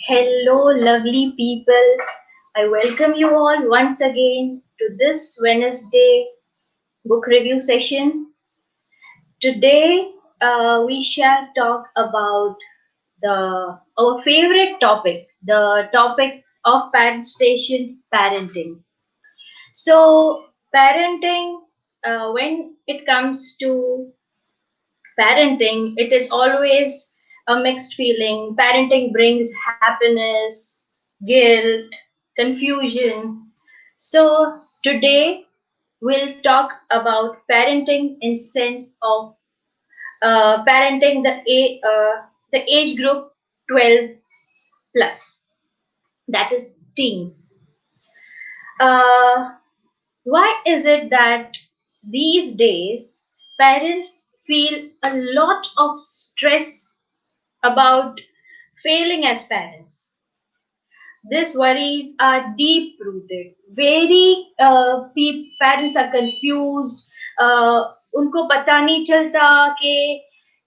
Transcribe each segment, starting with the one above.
Hello, lovely people. I welcome you all once again to this Wednesday book review session. Today, we shall talk about our favorite topic, the topic of parent station parenting. So, parenting, when it comes to parenting, it is always a mixed feeling. Parenting brings happiness, guilt, confusion. So today we'll talk about parenting in sense of parenting the age group 12 plus, that is teens. Uh, why is it that these days parents feel a lot of stress about failing as parents? These worries are deep rooted. Very parents are confused. उनको पता नहीं चलता कि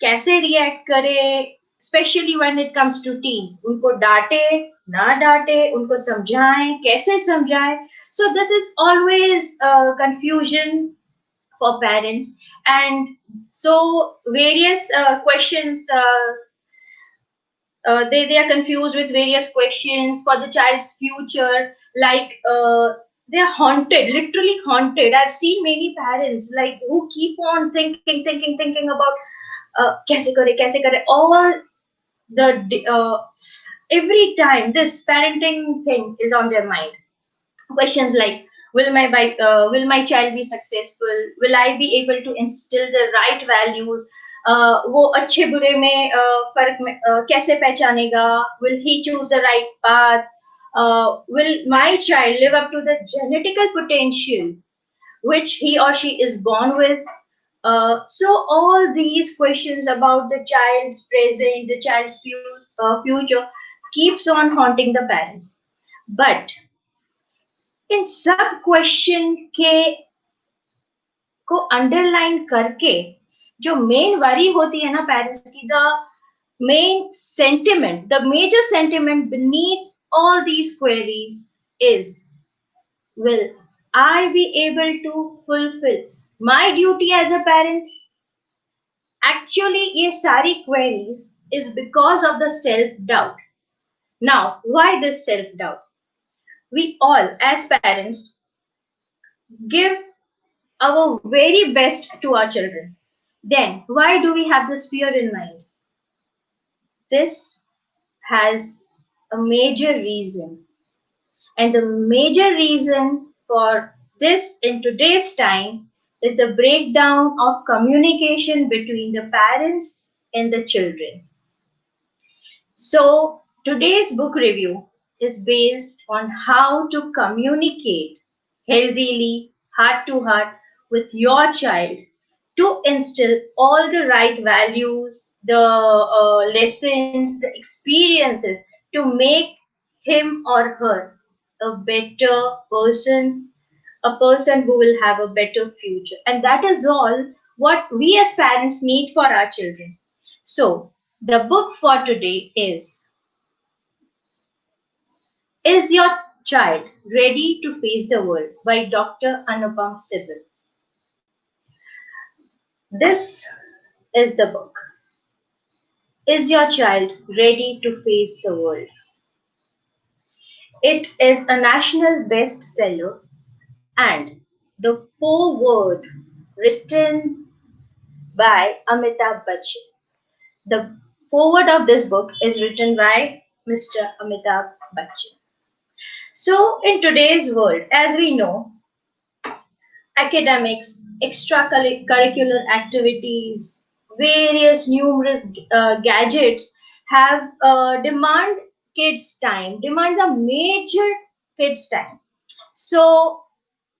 कैसे react करे, especially when it comes to teens. उनको डांटे, ना डांटे, उनको समझाएं, कैसे समझाएं. So this is always confusion for parents, and so various questions. They are confused with various questions for the child's future, like they're haunted, literally haunted. I've seen many parents like who keep on thinking about kaise kare all every time this parenting thing is on their mind. Questions like, will my child be successful? Will I be able to instill the right values? वो अच्छे बुरे में फर्क में कैसे पहचानेगा? Will he choose the right path? Will my child live up to the genetical potential which he or she is born with? So all these questions about the child's present, the child's future keeps on haunting the parents. But इन सब question के को underline करके जो main worry होती है ना parents की, the main sentiment, the major sentiment beneath all these queries is, will I be able to fulfill my duty as a parent? Actually ये सारी queries is because of the self doubt. Now why this self doubt? We all as parents give our very best to our children. Then, why do we have this fear in mind? This has a major reason. And the major reason for this in today's time is the breakdown of communication between the parents and the children. So, today's book review is based on how to communicate healthily, heart to heart, with your child to instill all the right values, the lessons, the experiences to make him or her a better person, a person who will have a better future. And that is all what we as parents need for our children. So, the book for today Is Your Child Ready to Face the World by Dr. Anupam Sibal. This is the book. Is Your Child Ready to Face the World? It is a national bestseller, and the foreword written by Amitabh Bachchan. The foreword of this book is written by Mr. Amitabh Bachchan. So, in today's world, as we know, academics, extracurricular activities, various numerous gadgets have demand the major kids' time. So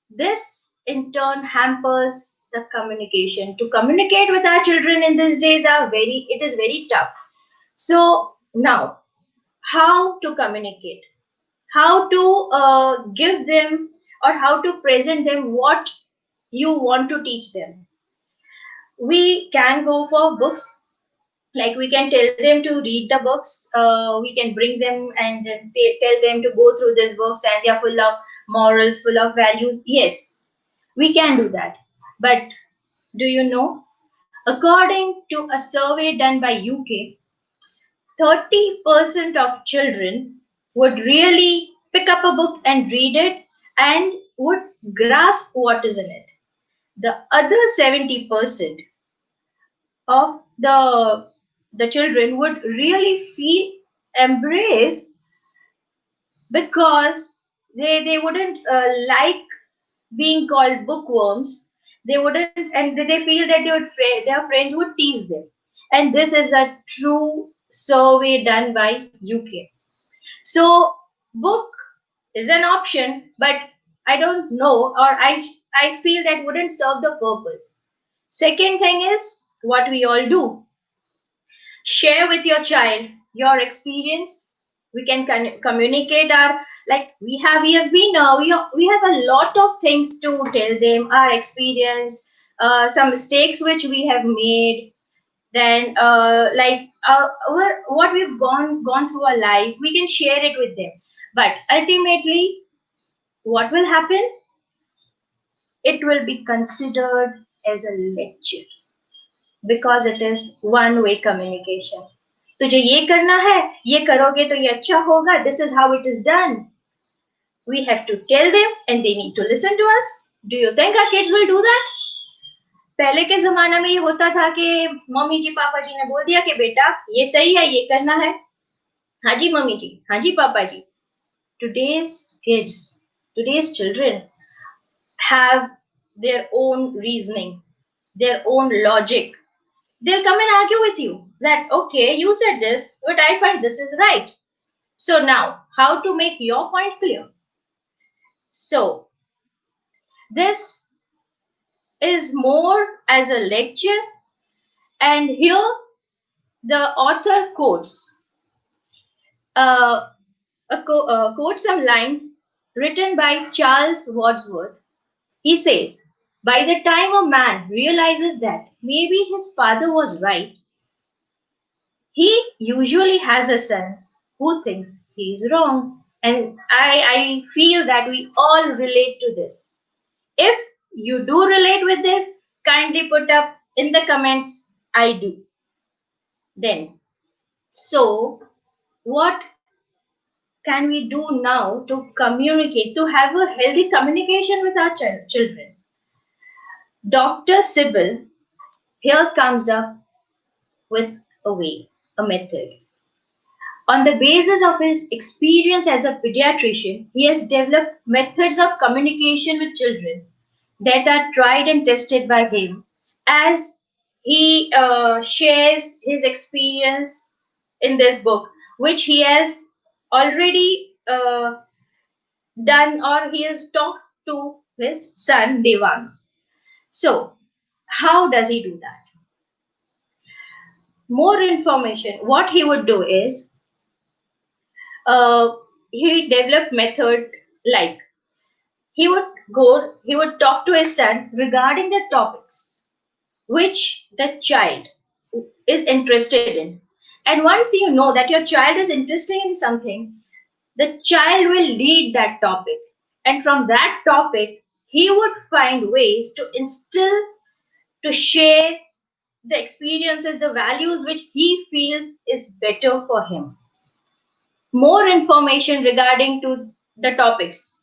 this in turn hampers the communication. To communicate with our children in these days it is very tough. So now, how to communicate? How to give them or how to present them what you want to teach them? We can go for books. Like we can tell them to read the books, we can bring them and then tell them to go through these books and they are full of morals, full of values. Yes, we can do that. But do you know, according to a survey done by UK, 30% of children would really pick up a book and read it and would grasp what is in it. The other 70% of the children would really feel embraced because they wouldn't like being called bookworms. They wouldn't, and they feel that their friends would tease them. And this is a true survey done by UK. So book is an option, but I don't know, or I feel that wouldn't serve the purpose. Second thing is what we all do: share with your child your experience. We can communicate our, like we have been we have a lot of things to tell them, our experience, some mistakes which we have made, then what we've gone through our life, we can share it with them. But ultimately, what will happen? It will be considered as a lecture because it is one way communication. तुझे ये करना है, ये करोगे तो ये अच्छा होगा, this is how it is done. We have to tell them and they need to listen to us. Do you think our kids will do that? पहले के जमाना में ये होता था कि मम्मी जी पापा जी ने बोल दिया कि बेटा ये सही है, ये करना है, हाँ जी मम्मी जी, हाँ जी पापा जी. Today's kids, today's children have their own reasoning, their own logic. They'll come and argue with you that, okay, you said this, but I find this is right. So now, how to make your point clear? So, this is more as a lecture, and here the author quotes quotes some line written by Charles Wordsworth. He says, by the time a man realizes that maybe his father was right, he usually has a son who thinks he is wrong. And I feel that we all relate to this. If you do relate with this, kindly put up in the comments, I do. Then, so what can we do now to communicate, to have a healthy communication with our children? Dr. Sibal here comes up with a way, a method. On the basis of his experience as a pediatrician, he has developed methods of communication with children that are tried and tested by him as he shares his experience in this book, which he has already done or he has talked to his son Devang. So, how does he do that? More information. What he would do is uh, he developed method like he would talk to his son regarding the topics which the child is interested in. And once you know that your child is interested in something, the child will lead that topic. And from that topic, he would find ways to instill, to share the experiences, the values which he feels is better for him. More information regarding to the topics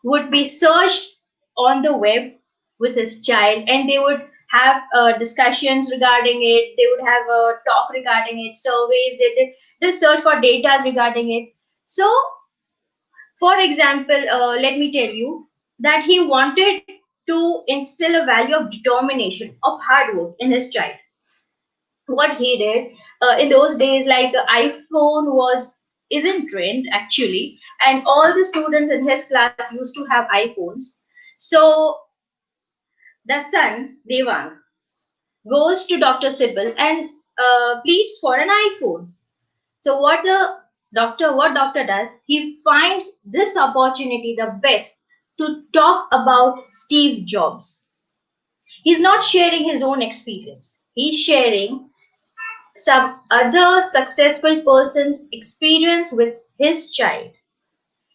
would be searched on the web with his child, and they would have discussions regarding it, they would have a talk regarding it, surveys, they search for data regarding it. So for example, let me tell you that he wanted to instill a value of determination, of hard work in his child. What he did in those days, like the iPhone was isn't trend actually, and all the students in his class used to have iPhones. So the son Devang goes to Dr. Sibal and pleads for an iPhone. So what doctor does, he finds this opportunity the best to talk about Steve Jobs. He's not sharing his own experience, he's sharing some other successful person's experience with his child.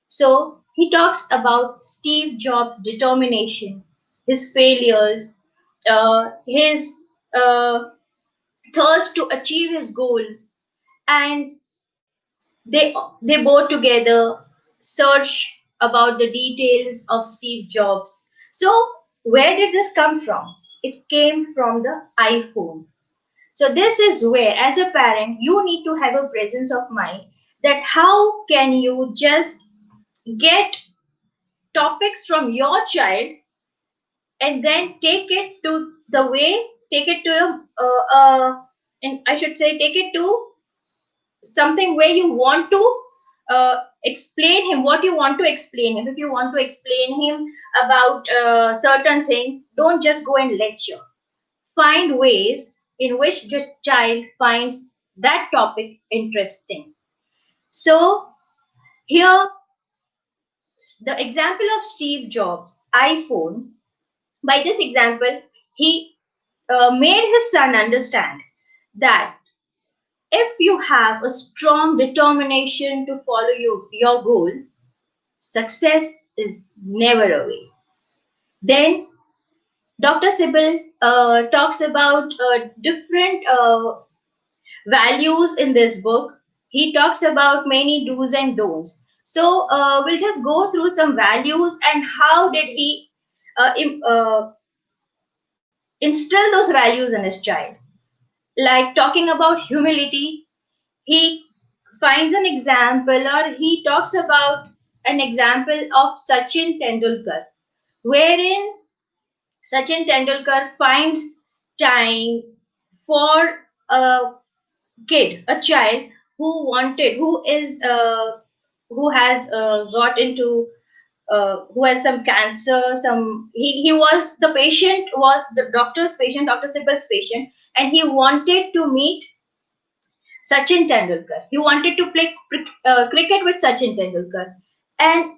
So he talks about Steve Jobs' determination, his failures, his thirst to achieve his goals, and they both together search about the details of Steve Jobs. So where did this come from? It came from the iPhone. So this is where, as a parent, you need to have a presence of mind that how can you just get topics from your child and then take it to the way, take it to and I should say, take it to something where you want to explain him what you want to explain him. If you want to explain him about certain thing, don't just go and lecture. Find ways in which the child finds that topic interesting. So here, the example of Steve Jobs' iPhone. By this example, he made his son understand that if you have a strong determination to follow your goal, success is never away. Then Dr. Sibal talks about different values in this book. He talks about many do's and don'ts. So we'll just go through some values and how did he instill those values in his child. Like talking about humility, he finds an example or he talks about an example of Sachin Tendulkar, wherein Sachin Tendulkar finds time for a kid, a child who has got into who has some cancer. He was the patient was the doctor's patient, Dr. Sibal's patient, and he wanted to meet Sachin Tendulkar. He wanted to play cricket with Sachin Tendulkar. And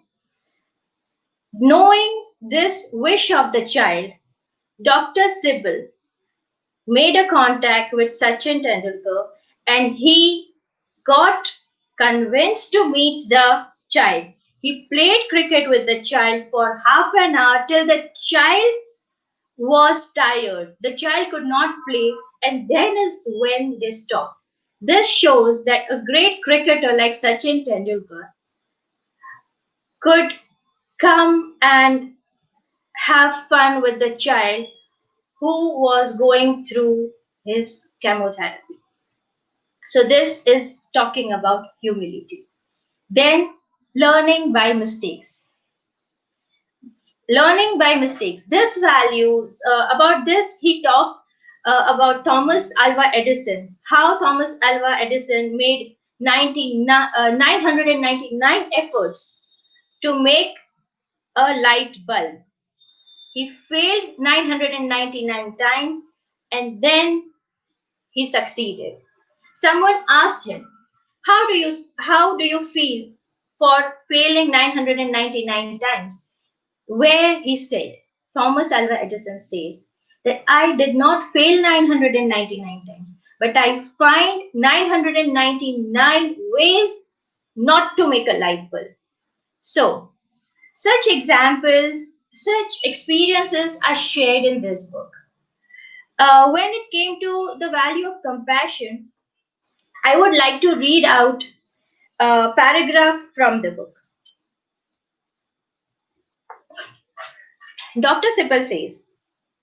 knowing this wish of the child, Dr. Sibal made a contact with Sachin Tendulkar and he got convinced to meet the child. He played cricket with the child for half an hour till the child was tired. The child could not play, and then is when they stopped. This shows that a great cricketer like Sachin Tendulkar could come and have fun with the child who was going through his chemotherapy. So, this is talking about humility. Then, learning by mistakes. Learning by mistakes. This value, about this, he talked about Thomas Alva Edison, how Thomas Alva Edison made 999 efforts to make a light bulb. He failed 999 times and then he succeeded. Someone asked him, how do you feel for failing 999 times? Where he said, Thomas Alva Edison says that I did not fail 999 times, but I find 999 ways not to make a light bulb. So, such examples, such experiences are shared in this book. When it came to the value of compassion, I would like to read out a paragraph from the book. Dr. Sibal says,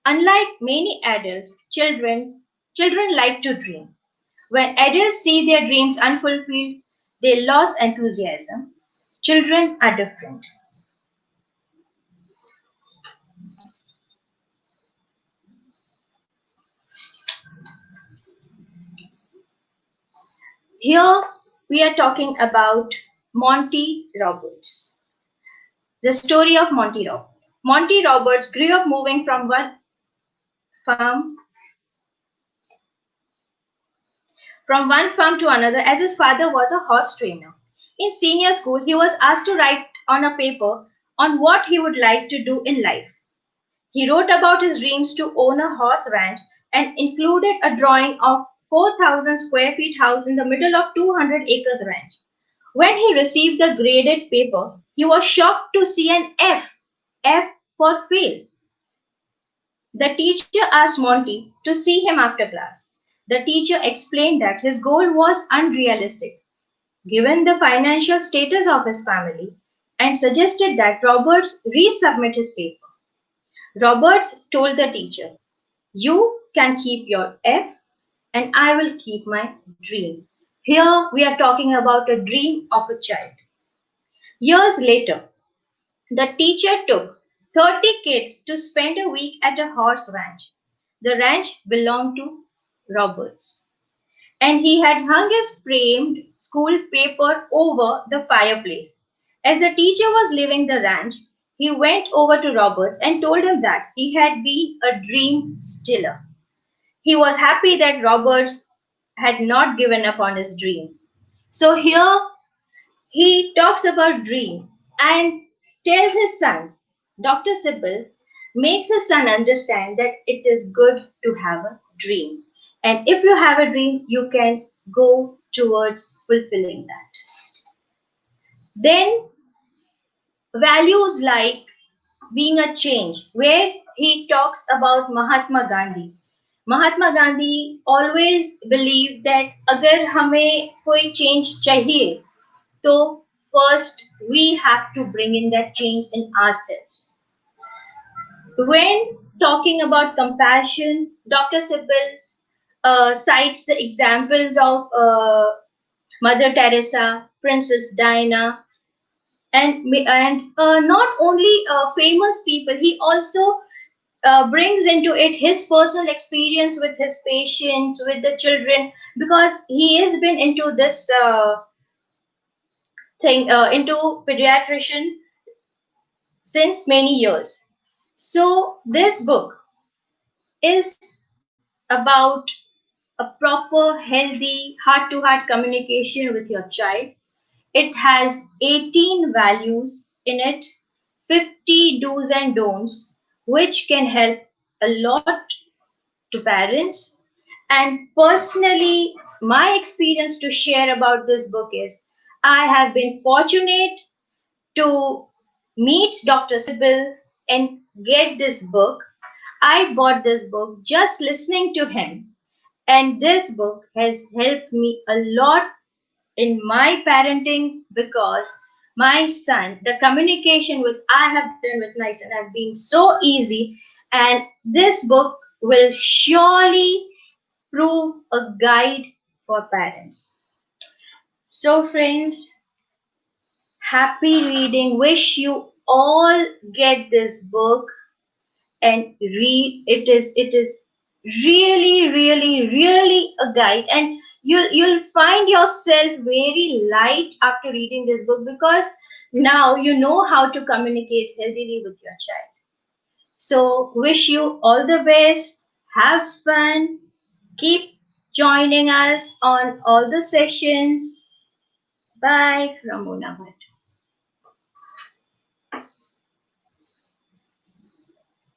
unlike many adults, children like to dream. When adults see their dreams unfulfilled, they lose enthusiasm. Children are different. Here we are talking about Monty Roberts. The story of Monty Roberts. Monty Roberts grew up moving farm from one farm to another as his father was a horse trainer. In senior school, he was asked to write on a paper on what he would like to do in life. He wrote about his dreams to own a horse ranch and included a drawing of 4,000 square feet house in the middle of 200 acres ranch. When he received the graded paper, he was shocked to see an F. F for fail. The teacher asked Monty to see him after class. The teacher explained that his goal was unrealistic, given the financial status of his family, and suggested that Roberts resubmit his paper. Roberts told the teacher, "You can keep your F and I will keep my dream." Here we are talking about a dream of a child. Years later, the teacher took 30 kids to spend a week at a horse ranch. The ranch belonged to Roberts, and he had hung his framed school paper over the fireplace. As the teacher was leaving the ranch, he went over to Roberts and told him that he had been a dream stiller. He was happy that Roberts had not given up on his dream. So here he talks about dream and tells his son, Dr. Sibal makes his son understand that it is good to have a dream. And if you have a dream, you can go towards fulfilling that. Then values like being a change, where he talks about Mahatma Gandhi. Mahatma Gandhi always believed that अगर हमें कोई change चाहिए, तो first we have to bring in that change in ourselves. When talking about compassion, Dr. Sibal cites the examples of Mother Teresa, Princess Diana, and not only famous people, he also brings into it his personal experience with his patients, with the children, because he has been into this into pediatrician since many years. So this book is about a proper, healthy, heart-to-heart communication with your child. It has 18 values in it, 50 do's and don'ts, which can help a lot to parents. And personally, my experience to share about this book is I have been fortunate to meet Dr. Sibal and get this book. I bought this book just listening to him, and this book has helped me a lot in my parenting because my son, the communication with I have done with my son have been so easy, and this book will surely prove a guide for parents. So, friends, happy reading. Wish you all get this book and read. It is really a guide, and you'll find yourself very light after reading this book because now you know how to communicate healthily with your child. So wish you all the best. Have fun. Keep joining us on all the sessions. Bye from Mona.